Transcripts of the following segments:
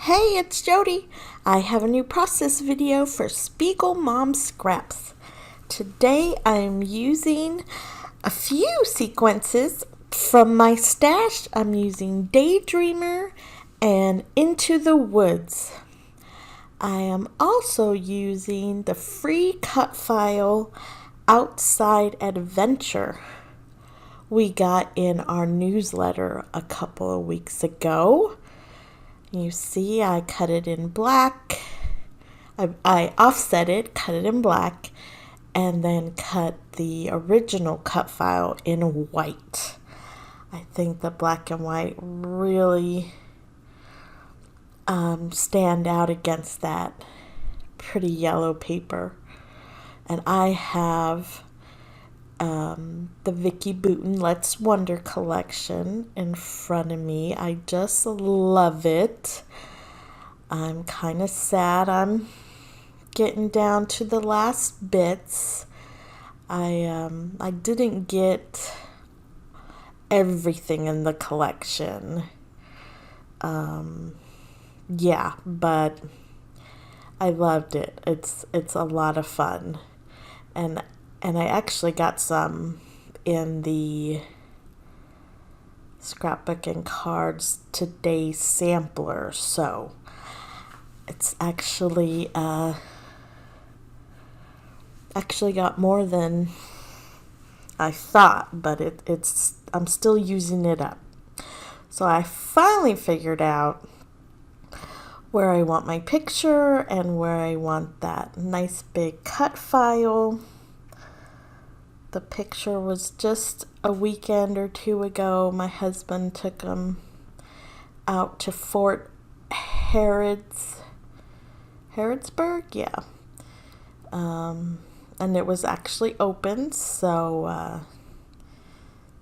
Hey, it's Jody. I have a new process video for Spiegel Mom Scraps. Today I'm using a few sequences from my stash. I'm using Daydreamer and Into the Woods. I am also using the free cut file Outside Adventure we got in our newsletter a couple of weeks ago. You see, I cut it in black. I offset it, cut it in black, and then cut the original cut file in white. I think the black and white really stand out against that pretty yellow paper. And I have the Vicky Bouton Let's Wonder collection in front of me. I just love it. I'm kind of sad I'm getting down to the last bits. I didn't get everything in the collection. Yeah, but I loved it. It's a lot of fun. And I actually got some in the Scrapbook and Cards Today sampler, so it's actually got more than I thought, but I'm still using it up. So I finally figured out where I want my picture and where I want that nice big cut file. The picture was just a weekend or two ago. My husband took them out to Fort Harrodsburg, yeah. And it was actually open, so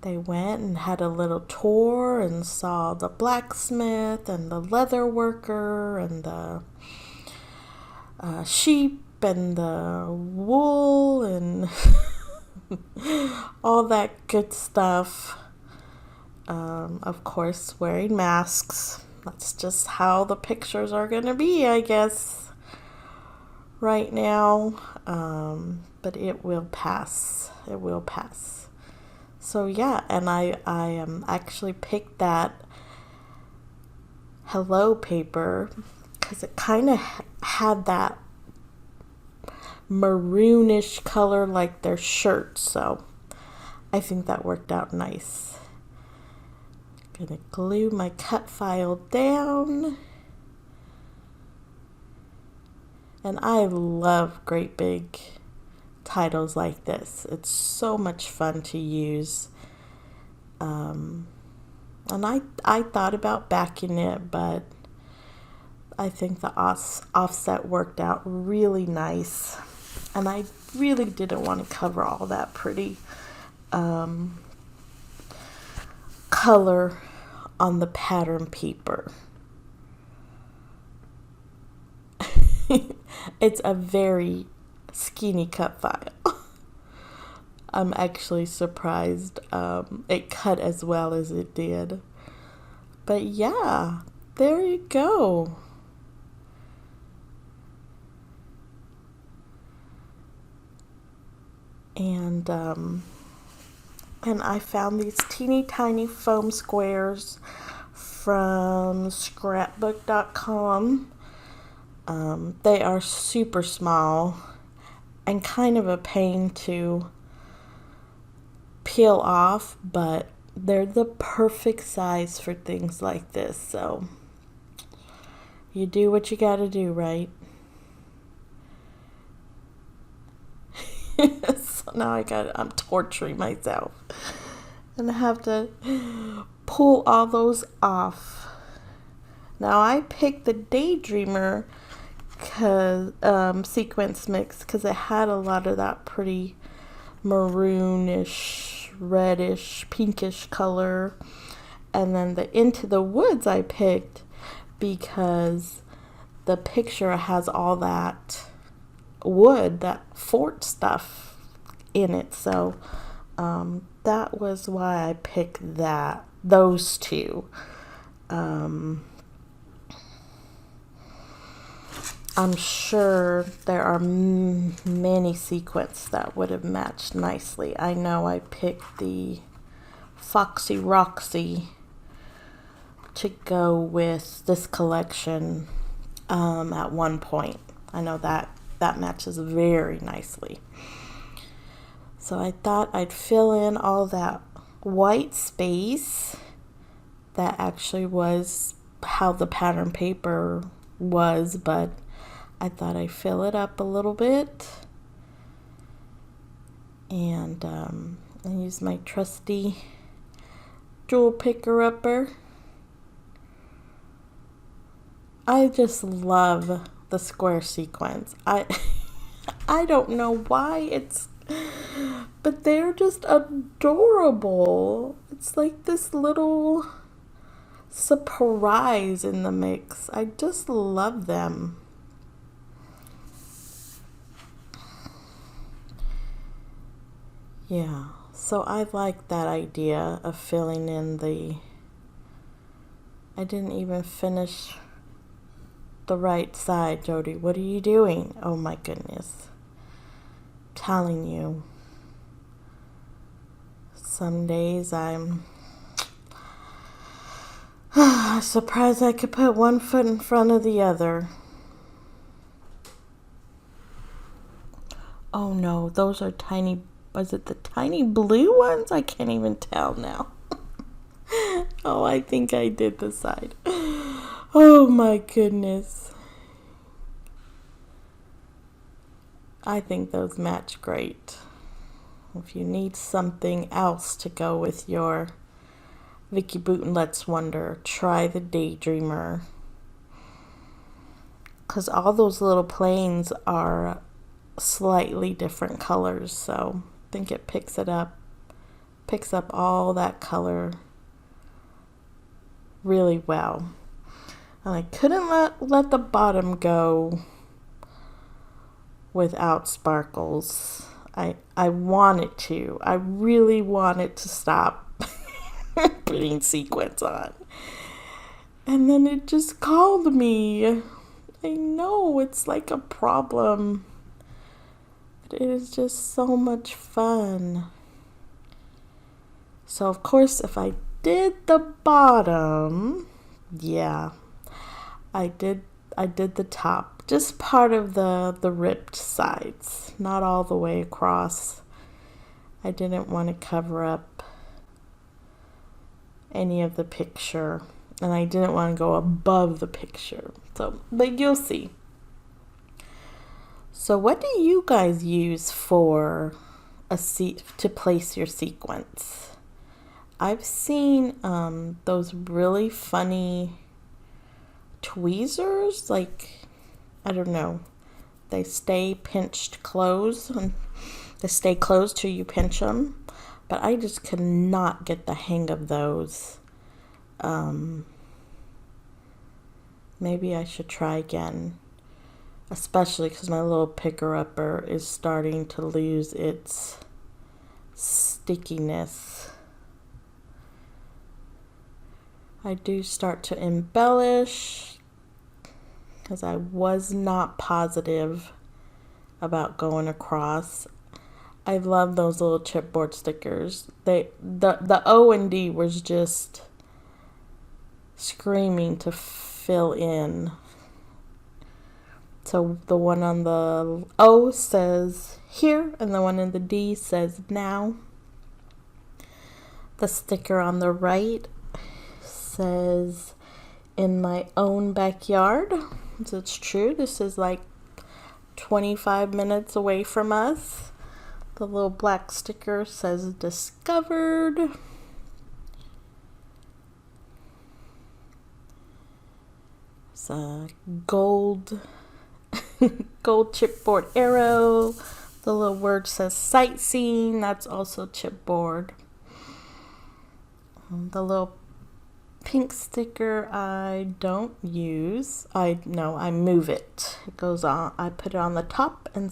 they went and had a little tour and saw the blacksmith and the leather worker and the sheep and the wool and all that good stuff. Of course, wearing masks. That's just how the pictures are going to be, I guess, right now. But it will pass. It will pass. So yeah, and I actually picked that hello paper because it kind of had that maroonish color like their shirt, so I think that worked out nice. Gonna glue my cut file down, and I love great big titles like this. It's so much fun to use, and I thought about backing it, but I think the offset worked out really nice. And I really didn't want to cover all that pretty color on the pattern paper. It's a very skinny cut file. I'm actually surprised it cut as well as it did. But yeah, there you go. And I found these teeny tiny foam squares from scrapbook.com. They are super small and kind of a pain to peel off, but they're the perfect size for things like this. So you do what you gotta do, right? So now I'm torturing myself and I have to pull all those off. Now I picked the Daydreamer sequence mix because it had a lot of that pretty maroonish, reddish, pinkish color. And then the Into the Woods I picked because the picture has all that wood, that fort stuff in it, so that was why I picked those two. I'm sure there are many sequins that would have matched nicely. I know I picked the Foxy Roxy to go with this collection at one point. I know that matches very nicely. So I thought I'd fill in all that white space that actually was how the pattern paper was, but I thought I'd fill it up a little bit. And I use my trusty jewel picker-upper. I just love the square sequins. I don't know why but they're just adorable. It's like this little surprise in the mix. I just love them. Yeah, so I like that idea of filling in I didn't even finish the right side, Jody. What are you doing? Oh my goodness. Telling you. Some days I'm surprised I could put one foot in front of the other. Oh no, those are tiny. Was it the tiny blue ones? I can't even tell now. Oh, I think I did the side. Oh my goodness. I think those match great. If you need something else to go with your Vicky Booten Let's Wonder, try the Daydreamer. Because all those little planes are slightly different colors, so I think it picks up all that color really well. And I couldn't let the bottom go without sparkles. I wanted to. I really wanted to stop putting sequins on. And then it just called me. I know it's like a problem. But it is just so much fun. So of course if I did the bottom, yeah, I did the top. Just part of the ripped sides, not all the way across. I didn't want to cover up any of the picture, and I didn't want to go above the picture. So, but you'll see. So what do you guys use for to place your sequins? I've seen those really funny tweezers, like, I don't know, they stay pinched closed, and they stay closed till you pinch them, but I just could not get the hang of those. Maybe I should try again, especially because my little picker-upper is starting to lose its stickiness. I do start to embellish because I was not positive about going across. I love those little chipboard stickers. The O and D was just screaming to fill in. So the one on the O says here, and the one in the D says now. The sticker on the right says in my own backyard. So it's true. This is like 25 minutes away from us. The little black sticker says discovered. It's a gold chipboard arrow. The little word says sightseeing. That's also chipboard. The little pink sticker I don't use. I move it. It goes on. I put it on the top and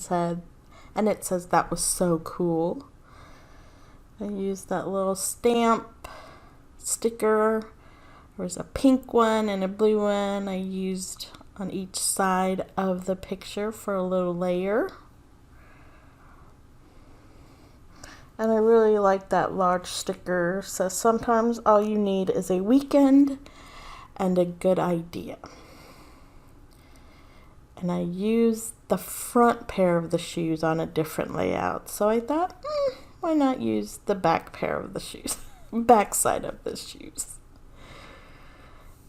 it says that was so cool. I used that little stamp sticker. There's a pink one and a blue one. I used on each side of the picture for a little layer. And I really like that large sticker. So sometimes all you need is a weekend and a good idea. And I used the front pair of the shoes on a different layout. So I thought, why not use the back pair of the shoes, back side of the shoes.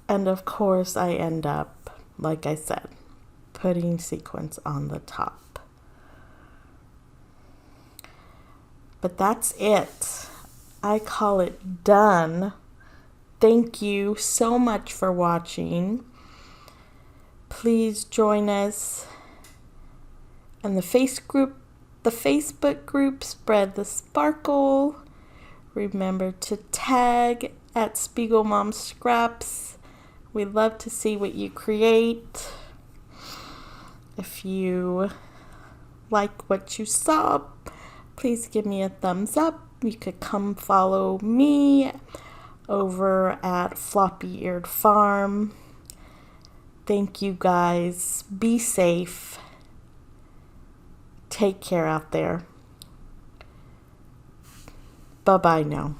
And of course I end up, like I said, putting sequins on the top. But that's it. I call it done. Thank you so much for watching. Please join us in the Facebook group, Spread the Sparkle. Remember to tag at Spiegel Mom Scraps. We love to see what you create. If you like what you saw, please give me a thumbs up. You could come follow me over at Floppy Eared Farm. Thank you guys. Be safe. Take care out there. Bye-bye now.